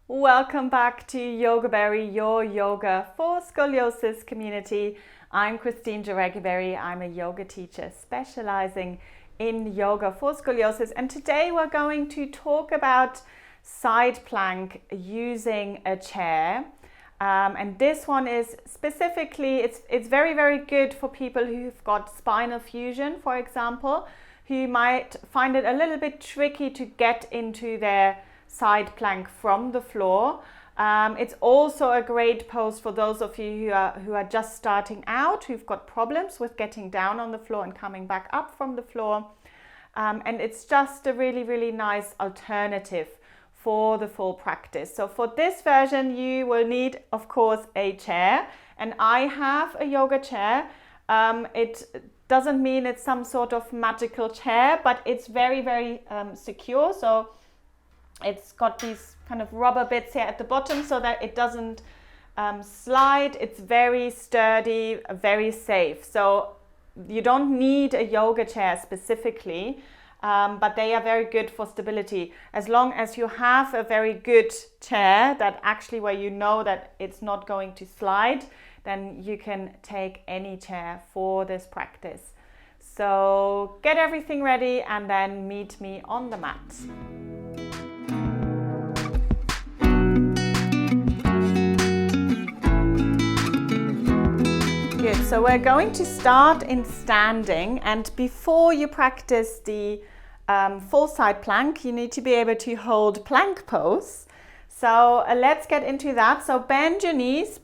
Welcome back to Yoga Berry, your yoga for scoliosis community. I'm Christine Jaregiberry. I'm a yoga teacher specializing in yoga for scoliosis, and today we're going to talk about side plank using a chair. And this one is specifically, it's very good for people who've got spinal fusion, for example, who might find it a little bit tricky to get into their side plank from the floor. It's also a great pose for those of you who are just starting out, who've got problems with getting down on the floor and coming back up from the floor. And it's just a really nice alternative for the full practice. So for this version, you will need, of course, a chair. And I have a yoga chair. It doesn't mean it's some sort of magical chair, but it's very secure. So it's got these kind of rubber bits here at the bottom so that it doesn't slide. It's very sturdy, very safe. So you don't need a yoga chair specifically, but they are very good for stability. As long as you have a very good chair that actually where you know that it's not going to slide, then you can take any chair for this practice. So get everything ready and then meet me on the mat. Good, so we're going to start in standing, and before you practice the full side plank, you need to be able to hold plank pose. So let's get into that. So bend your knees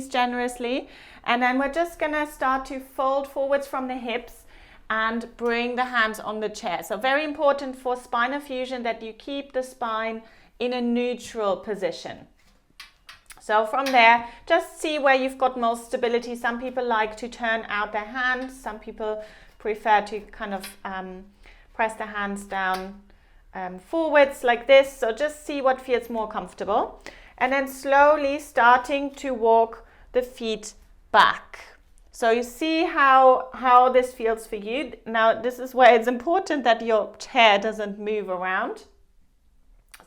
generously, and then we're just gonna start to fold forwards from the hips and bring the hands on the chair. So very important for spinal fusion that you keep the spine in a neutral position. So from there, just see where you've got most stability. Some people like to turn out their hands. Some people prefer to kind of press the hands down forwards like this. So just see what feels more comfortable. And then slowly starting to walk the feet back. So you see how this feels for you. Now, this is where it's important that your chair doesn't move around.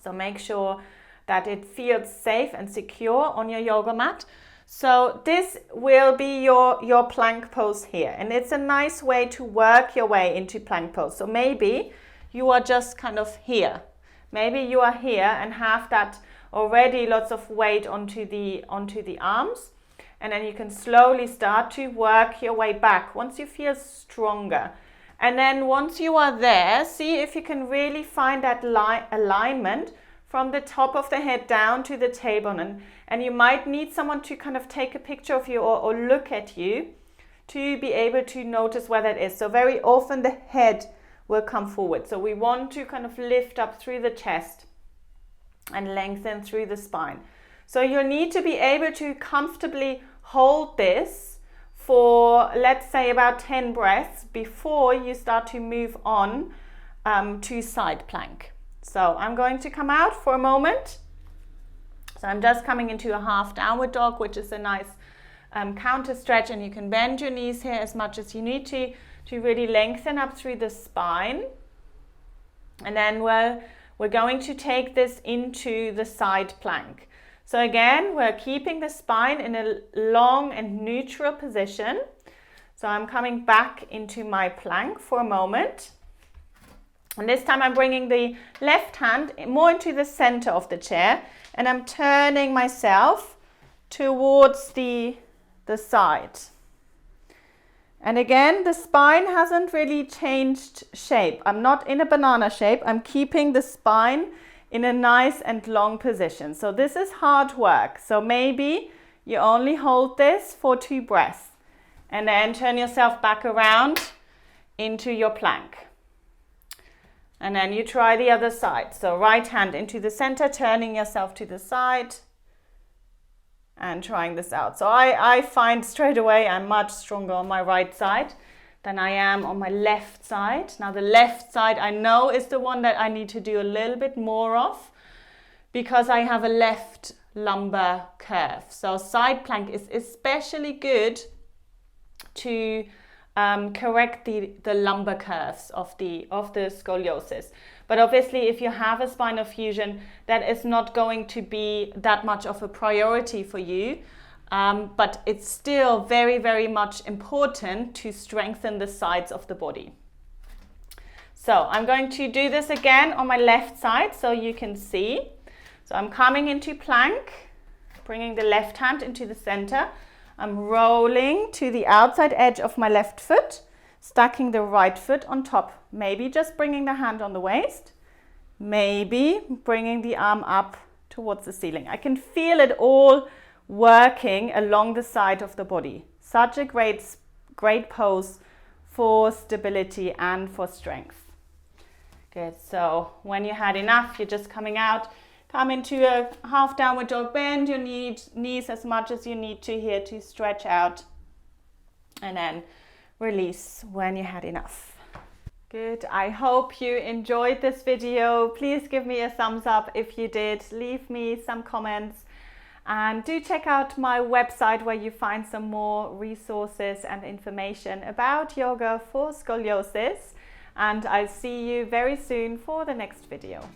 So make sure that it feels safe and secure on your yoga mat. So this will be your plank pose here. And it's a nice way to work your way into plank pose. So maybe you are just kind of here. Maybe you are here and have that already lots of weight onto the arms. And then you can slowly start to work your way back once you feel stronger. And then once you are there, see if you can really find that alignment from the top of the head down to the tailbone, and you might need someone to kind of take a picture of you or look at you to be able to notice where that is. So very often the head will come forward. So we want to kind of lift up through the chest and lengthen through the spine. So you'll need to be able to comfortably hold this for, let's say, about 10 breaths before you start to move on to side plank. So I'm going to come out for a moment. So I'm just coming into a half downward dog, which is a nice counter stretch, and you can bend your knees here as much as you need to really lengthen up through the spine. And then we're going to take this into the side plank. So again, we're keeping the spine in a long and neutral position. So I'm coming back into my plank for a moment. And this time I'm bringing the left hand more into the center of the chair, and I'm turning myself towards the side. And again, the spine hasn't really changed shape. I'm not in a banana shape. I'm keeping the spine in a nice and long position. So this is hard work. So maybe you only hold this for 2 breaths and then turn yourself back around into your plank. And then you try the other side. So right hand into the center, turning yourself to the side and trying this out. So I find straight away I'm much stronger on my right side than I am on my left side. Now the left side I know is the one that I need to do a little bit more of because I have a left lumbar curve. So side plank is especially good to correct the lumbar curves of the scoliosis. But obviously, if you have a spinal fusion, that is not going to be that much of a priority for you. But it's still very, very much important to strengthen the sides of the body. So I'm going to do this again on my left side so you can see. So I'm coming into plank, bringing the left hand into the center. I'm rolling to the outside edge of my left foot, stacking the right foot on top. Maybe just bringing the hand on the waist, maybe bringing the arm up towards the ceiling. I can feel it all working along the side of the body. Such a great pose for stability and for strength. Good, so when you had enough, you're just coming out. Come into a half downward dog, bend your knees as much as you need to here to stretch out. And then release when you had enough. Good, I hope you enjoyed this video. Please give me a thumbs up if you did. Leave me some comments. And do check out my website where you find some more resources and information about yoga for scoliosis. And I'll see you very soon for the next video.